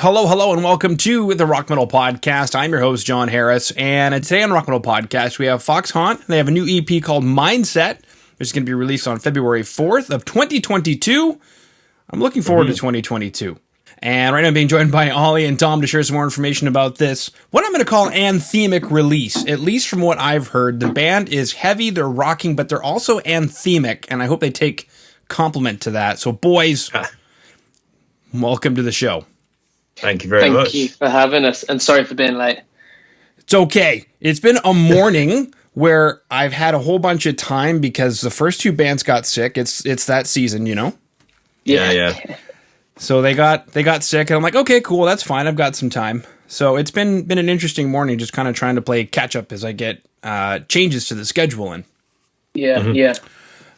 Hello, hello, and welcome to the Rock Metal Podcast. I'm your host, John Harris, and today on Rock Metal Podcast, we have FOXHAUNT. They have a new EP called Mindset, which is going to be released on February 4th of 2022. I'm looking forward to 2022. And right now I'm being joined by Ollie and Thom to share some more information about this, what I'm going to call anthemic release. At least from what I've heard, the band is heavy, they're rocking, but they're also anthemic, and I hope they take compliment to that. So boys, welcome to the show. Thank you very much. Thank you for having us, and sorry for being late. It's okay. It's been a morning where I've had a whole bunch of time because the first two bands got sick. It's that season, you know? Yeah. So they got sick, and I'm like, okay, cool, that's fine. I've got some time. So it's been an interesting morning, just kind of trying to play catch up as I get changes to the schedule in. Yeah.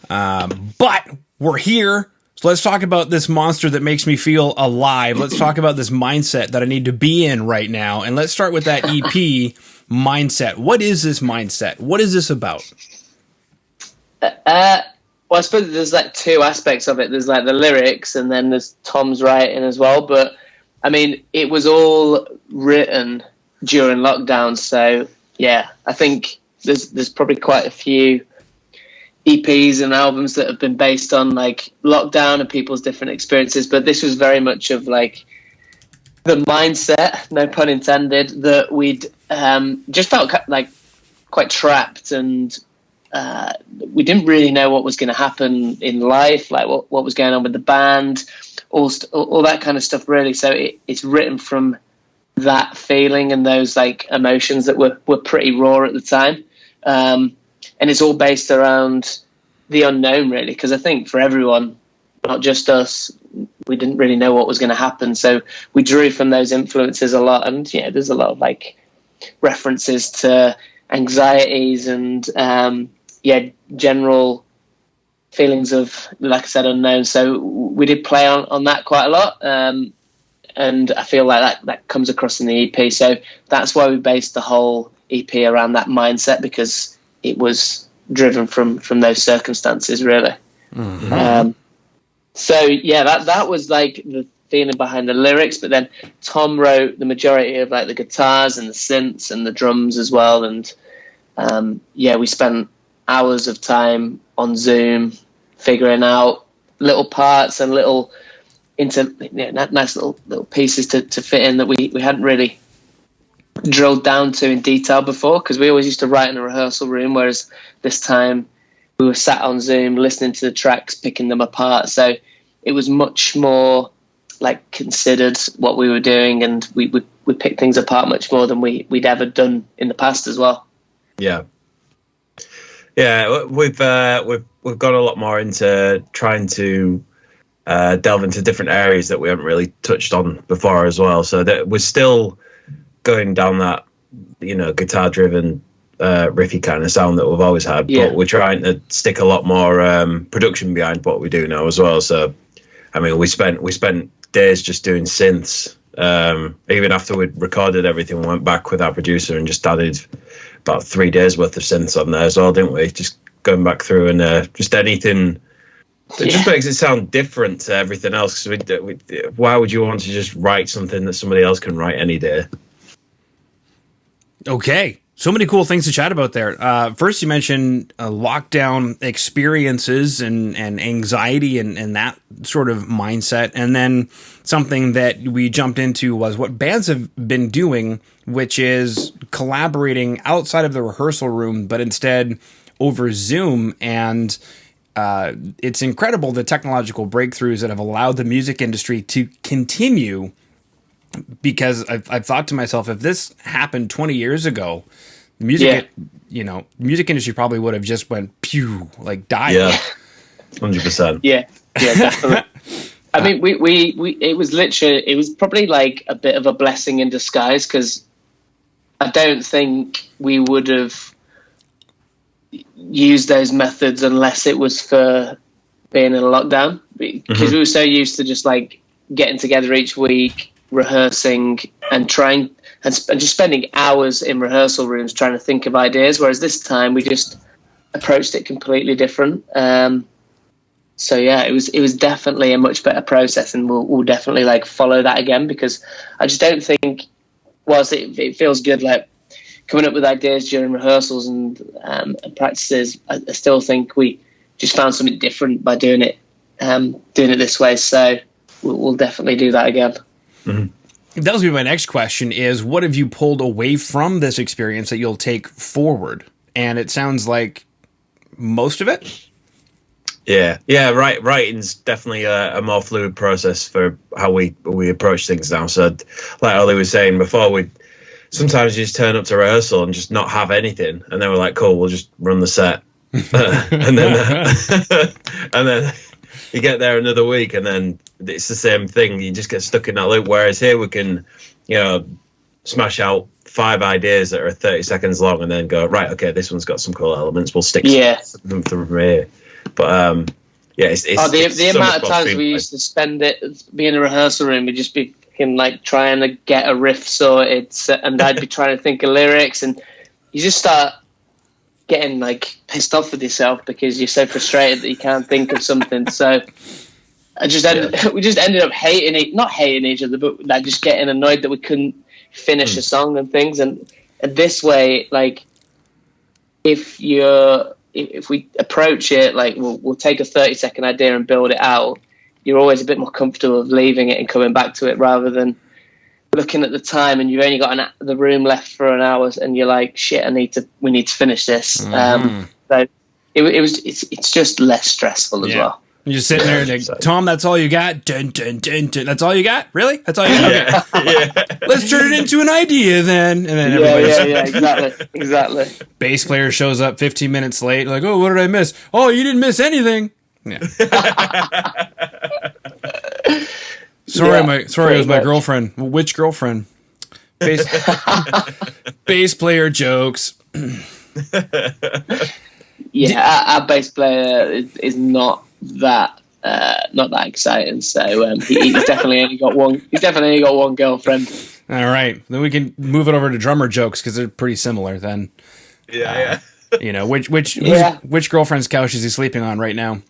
But we're here. So let's talk about this monster that makes me feel alive. Let's talk about this mindset that I need to be in right now. And let's start with that EP, Mindset. What is this mindset? What is this about? Well, I suppose there's like two aspects of it. There's like the lyrics, and then there's Thom's writing as well. But I mean, it was all written during lockdown. So yeah, I think there's probably quite a few EPs and albums that have been based on like lockdown and people's different experiences, but this was very much of like the mindset, no pun intended, that we'd just felt like quite trapped, and we didn't really know what was going to happen in life, like what was going on with the band, all that kind of stuff really. So it's written from that feeling and those like emotions that were pretty raw at the time. And it's all based around the unknown, really, because I think for everyone, not just us, we didn't really know what was going to happen. So we drew from those influences a lot. And, yeah, there's a lot of, like, references to anxieties and, general feelings of, like I said, unknown. So we did play on that quite a lot. And I feel like that comes across in the EP. So that's why we based the whole EP around that mindset, because it was driven from those circumstances, really. Mm-hmm. So yeah, that was like the feeling behind the lyrics. But then Thom wrote the majority of like the guitars and the synths and the drums as well. And we spent hours of time on Zoom figuring out little parts and little nice little pieces to fit in that we hadn't really drilled down to in detail before, because we always used to write in a rehearsal room, whereas this time we were sat on Zoom listening to the tracks, picking them apart. So it was much more like considered what we were doing, and we picked things apart much more than we'd ever done in the past as well. Yeah, we've got a lot more into trying to delve into different areas that we haven't really touched on before as well. So that we're still going down that, guitar driven riffy kind of sound that we've always had, but we're trying to stick a lot more production behind what we do now as well. So I mean, we spent days just doing synths, even after we'd recorded everything. We went back with our producer and just added about 3 days worth of synths on there as well, didn't we? Just going back through and just anything that just makes it sound different to everything else. Why would you want to just write something that somebody else can write any day? Okay. So many cool things to chat about there. First, you mentioned lockdown experiences and anxiety and that sort of mindset. And then something that we jumped into was what bands have been doing, which is collaborating outside of the rehearsal room, but instead over Zoom. And it's incredible the technological breakthroughs that have allowed the music industry to continue. Because I've thought to myself, if this happened 20 years ago, the music industry probably would have just went pew, like died. Yeah, 100%. Yeah, definitely. I mean, it was probably like a bit of a blessing in disguise, because I don't think we would have used those methods unless it was for being in a lockdown, because we were so used to just like getting together each week, rehearsing and trying and just spending hours in rehearsal rooms trying to think of ideas, whereas this time we just approached it completely different. So yeah, it was definitely a much better process, and we'll definitely like follow that again, because I just don't think, whilst it feels good like coming up with ideas during rehearsals and practices, I still think we just found something different by doing it this way. So we'll definitely do that again. Mm-hmm. That was my next question: is what have you pulled away from this experience that you'll take forward? And it sounds like most of it. Yeah. Writing's definitely a more fluid process for how we approach things now. So, like Ollie was saying before, we sometimes you just turn up to rehearsal and just not have anything, and then we're like, cool, we'll just run the set, and then you get there another week, and then it's the same thing. You just get stuck in that loop. Whereas here we can, smash out 5 ideas that are 30 seconds long, and then go, right, okay, this one's got some cool elements. We'll stick them from here. But it's the so amount of times we used to spend it being in a rehearsal room, we'd just be like trying to get a riff sorted, and I'd be trying to think of lyrics, and you just start getting like pissed off with yourself because you're so frustrated that you can't think of something. So we just ended up not hating each other, but like just getting annoyed that we couldn't finish a song and things. And this way, like if we approach it like we'll take a 30-second idea and build it out, you're always a bit more comfortable with leaving it and coming back to it, rather than looking at the time and you've only got the room left for an hour and you're like, shit, we need to finish this. Mm-hmm. So it's just less stressful as well. You're just sitting there like, Thom, that's all you got? Dun, dun, dun, dun. That's all you got? Really? That's all you got? Okay. Let's turn it into an idea then. And then everybody's... Exactly. Bass player shows up 15 minutes late. Like, oh, what did I miss? Oh, you didn't miss anything. Yeah. Sorry, it was my girlfriend. Which girlfriend? Bass player jokes. Our bass player is not that exciting. So he's definitely only got one. He's definitely only got one girlfriend. All right, then we can move it over to drummer jokes because they're pretty similar. Then, which girlfriend's couch is he sleeping on right now?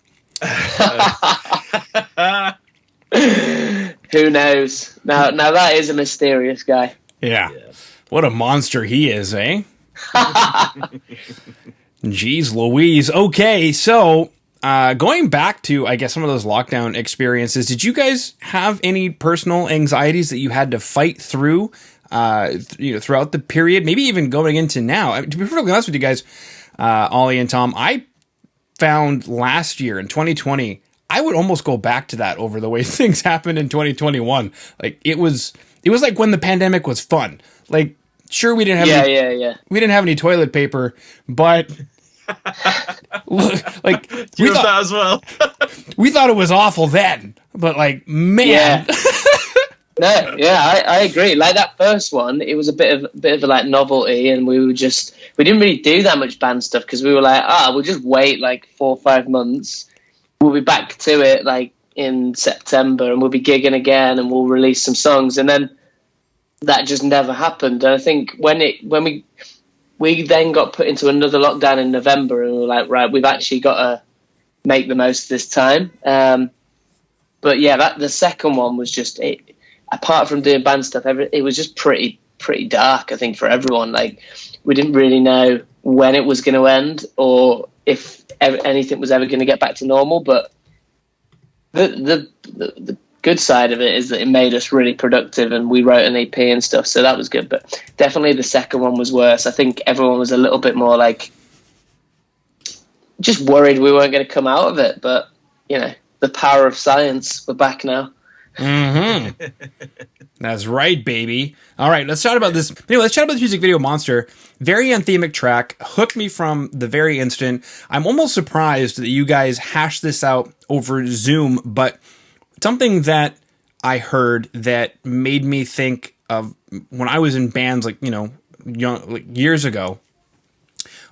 Who knows? Now that is a mysterious guy. Yeah. What a monster he is, eh? Jeez Louise. Okay, so going back to, I guess, some of those lockdown experiences, did you guys have any personal anxieties that you had to fight through, throughout the period, maybe even going into now? To be perfectly honest with you guys, Ollie and Thom, I found last year in 2020, I would almost go back to that over the way things happened in 2021. Like it was like when the pandemic was fun. Like, sure, we didn't have we didn't have any toilet paper, but look, like we thought that as well. We thought it was awful then, but like, man. I agree. Like that first one, it was a bit of a like novelty, and we didn't really do that much band stuff because we were like, we'll just wait like 4 or 5 months. We'll be back to it like in September, and we'll be gigging again, and we'll release some songs. And then that just never happened. And I think when we then got put into another lockdown in November, and we were like, right, we've actually got to make the most of this time. But yeah, the second one was just it. Apart from doing band stuff, it was just pretty dark, I think, for everyone. Like, we didn't really know when it was going to end or if anything was ever going to get back to normal. But the good side of it is that it made us really productive, and we wrote an EP and stuff, so that was good. But definitely the second one was worse. I think everyone was a little bit more like just worried we weren't going to come out of it. But, the power of science, we're back now. Mm-hmm. That's right, baby. All right, let's chat about this. Anyway, let's chat about this music video, Monster. Very anthemic track, hooked me from the very instant. I'm almost surprised that you guys hashed this out over Zoom, but something that I heard that made me think of when I was in bands, years ago,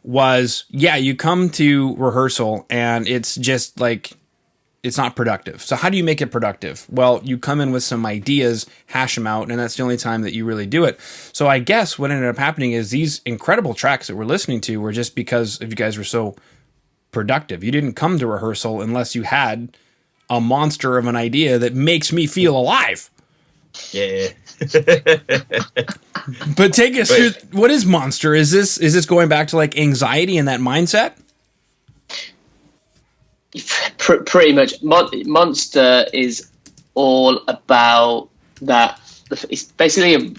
was, you come to rehearsal and it's just like, it's not productive. So how do you make it productive? Well, you come in with some ideas, hash them out, and that's the only time that you really do it. So I guess what ended up happening is these incredible tracks that we're listening to were just because if you guys were so productive. You didn't come to rehearsal unless you had a monster of an idea that makes me feel alive. Yeah. But take us through, what is Monster? Is this going back to like anxiety and that mindset? Pretty much. Monster is all about that. It's basically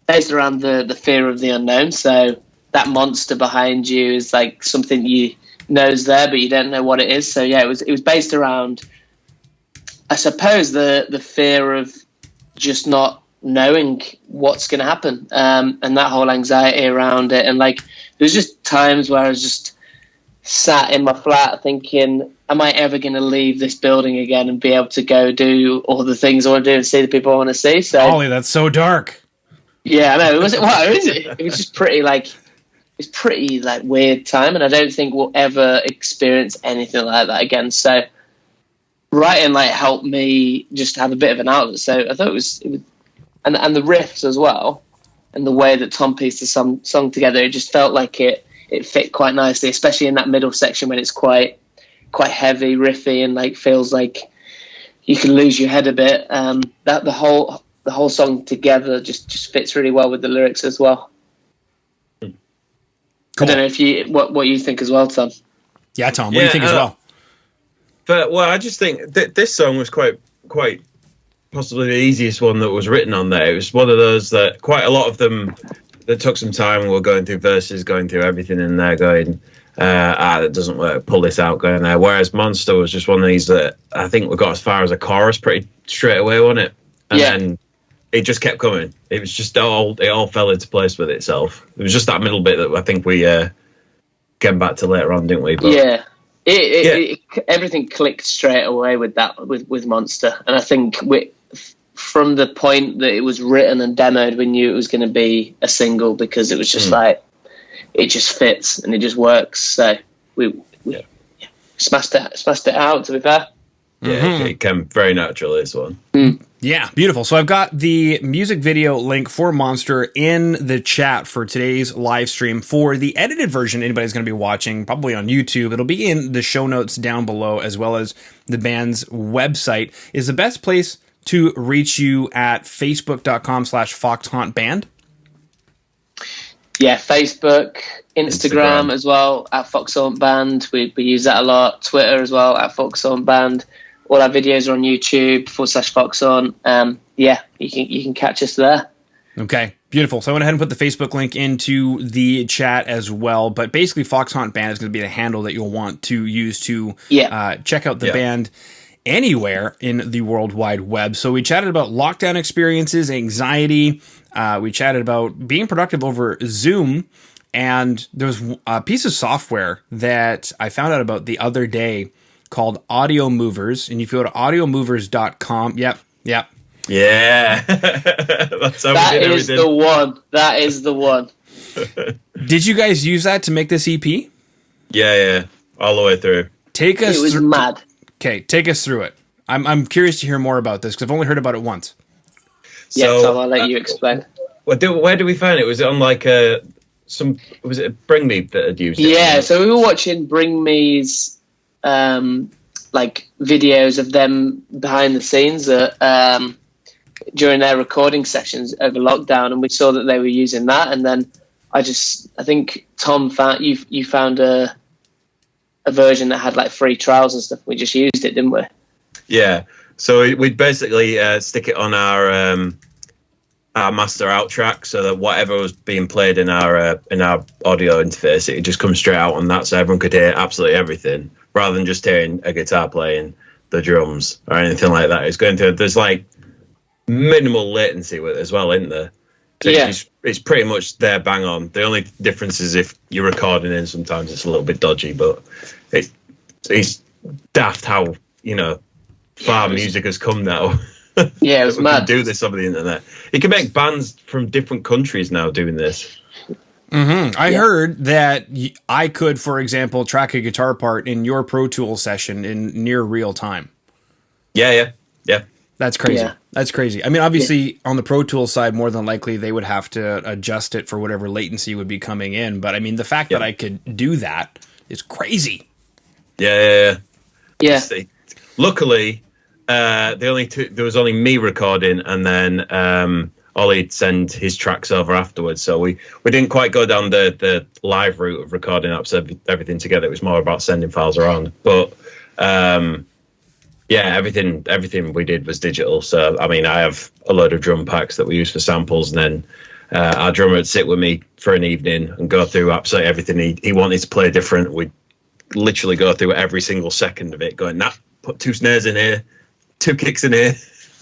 based around the fear of the unknown. So that monster behind you is like something you know is there, but you don't know what it is. So yeah, it was based around, I suppose, the fear of just not knowing what's going to happen, and that whole anxiety around it. And like, there's just times where I was just sat in my flat thinking, am I ever going to leave this building again and be able to go do all the things I want to do and see the people I want to see? So, Ollie, that's so dark. Yeah, I know. Was it? What is it? It was just pretty weird time, and I don't think we'll ever experience anything like that again. So writing like helped me just have a bit of an outlet. So I thought it was and the riffs as well, and the way that Thom pieced the song together, it just felt like it fit quite nicely, especially in that middle section when it's quite heavy, riffy, and like feels like you can lose your head a bit. That the whole song together just fits really well with the lyrics as well. Cool. I don't know if you what you think as well, Thom. Yeah, Thom, what do you think as well? But I just think this song was quite possibly the easiest one that was written on there. It was one of those that quite a lot of them that took some time. We were going through verses, going through everything in there, going, that doesn't work, pull this out, going there. Whereas Monster was just one of these that I think we got as far as a chorus pretty straight away, wasn't it? And then it just kept coming. It was just it all fell into place with itself. It was just that middle bit that I think we came back to later on, didn't we? But, everything clicked straight away with that with Monster, and I think from the point that it was written and demoed, we knew it was going to be a single because it was just like it just fits and it just works. So we smashed it out. To be fair, it came very natural. This one. Yeah, beautiful. So I've got the music video link for Monster in the chat for today's live stream. For the edited version, anybody's going to be watching, probably on YouTube, it'll be in the show notes down below, as well as the band's website. Is the best place to reach you at facebook.com/FOXHAUNTBand? Yeah, Facebook, Instagram as well, at FOXHAUNT Band. We use that a lot. Twitter as well, at FOXHAUNT Band. All our videos are on YouTube /FOXHAUNT. You can catch us there. Okay, beautiful. So I went ahead and put the Facebook link into the chat as well. But basically, FOXHAUNT Band is going to be the handle that you'll want to use to check out the band anywhere in the World Wide Web. So we chatted about lockdown experiences, anxiety. We chatted about being productive over Zoom. And there's a piece of software that I found out about the other day called Audio Movers, and if you go to audiomovers.com, Yeah. That's how that is the one. That is the one. Did you guys use that to make this EP? Yeah. All the way through. Take us. It was mad. Okay, take us through it. I'm curious to hear more about this because I've only heard about it once. So I'll let you explain. Where did we find it? Was it on like was it Bring Me that had used it? Yeah, so we were watching Bring Me's like videos of them behind the scenes during their recording sessions over lockdown, and we saw that they were using that. And then I think Thom found you found a version that had like free trials and stuff. We just used it, didn't we? Yeah. So we'd basically stick it on our master out track, so that whatever was being played in our audio interface, it just comes straight out on that, so everyone could hear absolutely everything, rather than just hearing a guitar playing the drums or anything like that. It's going through. There's like minimal latency with it as well, isn't there? So it's pretty much there, bang on. The only difference is if you're recording in, sometimes it's a little bit dodgy, but it's daft how far music has come now. Yeah, it was mad. We can do this over the internet. You can make bands from different countries now doing this. Mm-hmm. I heard that I could, for example, track a guitar part in your Pro Tools session in near real time. Yeah. That's crazy. Yeah. That's crazy. I mean, obviously, on the Pro Tools side, more than likely, they would have to adjust it for whatever latency would be coming in. But I mean, the fact that I could do that is crazy. Yeah. Yeah. Luckily, there was only me recording, and then Ollie'd send his tracks over afterwards. So we didn't quite go down the live route of recording everything together. It was more about sending files around. But everything we did was digital. So I mean, I have a load of drum packs that we use for samples, and then our drummer would sit with me for an evening and go through absolutely everything he wanted to play different. We'd literally go through every single second of it, going, put 2 snares in here, 2 kicks in here,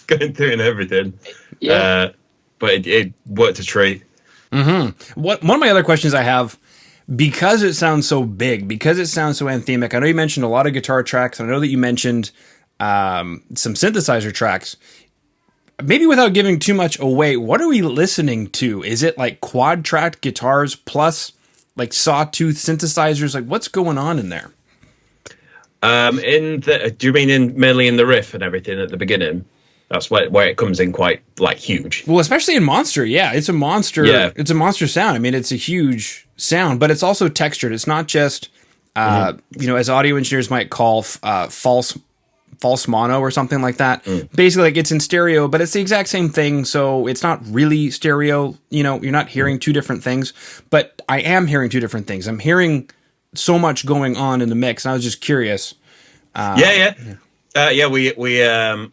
going through and everything. Yeah. But it worked a treat. Mm-hmm. One of my other questions I have, because it sounds so big, because it sounds so anthemic, I know you mentioned a lot of guitar tracks, and I know that you mentioned some synthesizer tracks. Maybe without giving too much away, what are we listening to? Is it like quad-tracked guitars plus like sawtooth synthesizers? Like, what's going on in there? Do you mean mainly in the riff and everything at the beginning? That's where it comes in quite like huge. Well, especially in Monster, yeah, it's a monster. Yeah. It's a monster sound. I mean, it's a huge sound, but it's also textured. It's not just as audio engineers might call false mono or something like that. Basically, like, it's in stereo, but it's the exact same thing. So it's not really stereo. You're not hearing 2 different things, but I am hearing 2 different things. I'm hearing so much going on in the mix, and I was just curious.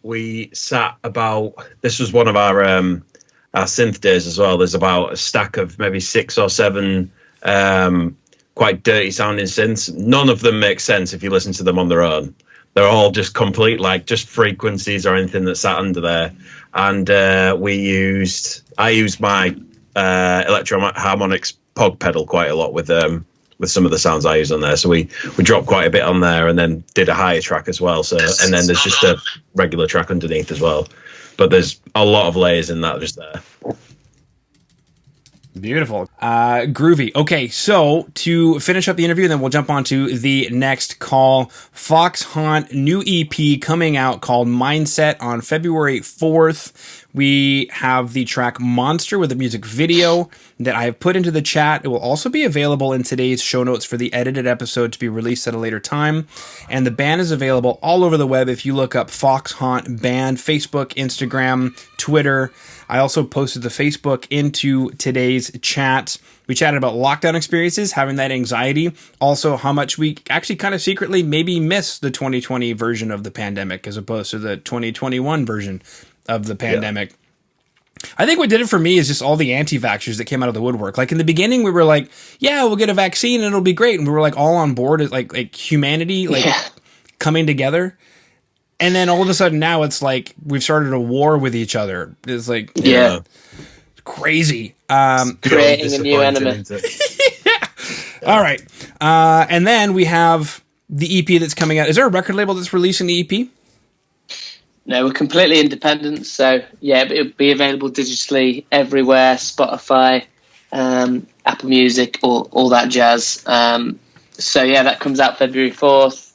We sat about. This was one of our synth days as well. There's about a stack of maybe 6 or 7 quite dirty sounding synths. None of them make sense if you listen to them on their own. They're all just complete, like, just frequencies or anything that sat under there. And I used my Electro Harmonix Pog pedal quite a lot with some of the sounds I use on there. So we dropped quite a bit on there, and then did a higher track as well. So, and then there's just a regular track underneath as well. But there's a lot of layers in that just there. Beautiful. Groovy. Okay, so to finish up the interview, then we'll jump on to the next call. FOXHAUNT, new EP coming out called Mindset on February 4th. We have the track Monster with a music video that I have put into the chat. It will also be available in today's show notes for the edited episode to be released at a later time. And the band is available all over the web if you look up FOXHAUNT Band, Facebook, Instagram, Twitter. I also posted the Facebook into today's chat. We chatted about lockdown experiences, having that anxiety, also how much we actually kind of secretly maybe miss the 2020 version of the pandemic as opposed to the 2021 version of the pandemic. Yeah. I think what did it for me is just all the anti-vaxxers that came out of the woodwork. Like, in the beginning, we were like, yeah, we'll get a vaccine and it'll be great. And we were like all on board as like humanity, coming together. And then all of a sudden now it's like we've started a war with each other. It's like, crazy. Creating a new enemy. All right. And then we have the EP that's coming out. Is there a record label that's releasing the EP? No, we're completely independent. So, it'll be available digitally everywhere, Spotify, Apple Music, all that jazz. That comes out February 4th.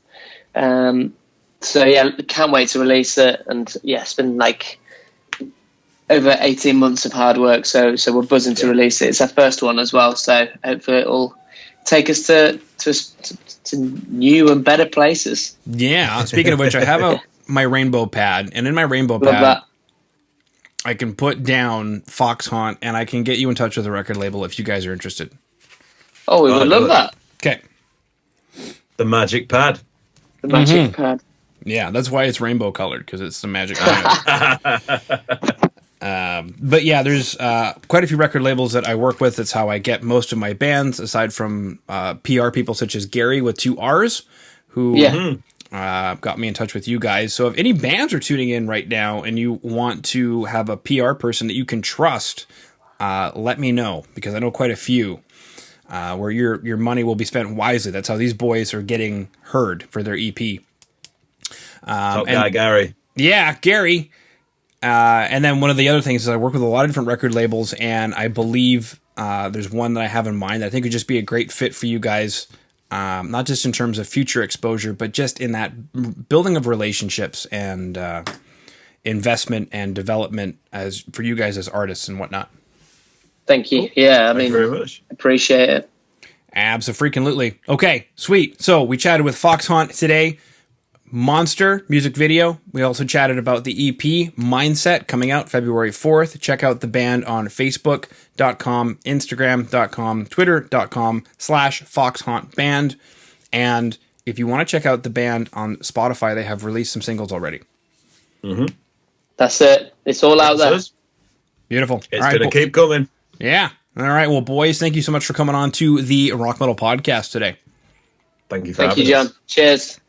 Can't wait to release it. And, it's been like over 18 months of hard work. So we're buzzing to release it. It's our first one as well. So hopefully it'll take us to new and better places. Yeah. Speaking of which, I have my rainbow pad, and in my rainbow pad, I can put down FOXHAUNT, and I can get you in touch with a record label if you guys are interested. Oh, we would love that. Okay. The magic pad. The magic pad. Yeah, that's why it's rainbow colored, because it's the magic pad. But yeah, there's quite a few record labels that I work with. That's how I get most of my bands, aside from PR people such as Gary with 2 R's, who got me in touch with you guys. So if any bands are tuning in right now and you want to have a PR person that you can trust, let me know, because I know quite a few where your money will be spent wisely. That's how these boys are getting heard for their EP. Top guy, Gary. Yeah, Gary. And then one of the other things is I work with a lot of different record labels, and I believe there's one that I have in mind that I think would just be a great fit for you guys. Not just in terms of future exposure, but just in that building of relationships and investment and development as for you guys as artists and whatnot. Thank you. Yeah, Thank you very much. Appreciate it. Abso-freaking-lutely. Okay, sweet. So we chatted with FOXHAUNT today. Monster music video. We also chatted about the EP Mindset coming out February 4th. Check out the band on Facebook.com, Instagram.com, Twitter.com/FOXHAUNT band. And if you want to check out the band on Spotify, they have released some singles already. Mm-hmm. That's it. It's all out there. Beautiful. It's going to keep coming. Yeah. All right. Well, boys, thank you so much for coming on to the Rock Metal Podcast today. Thank you for having us. Thank you, John. Cheers.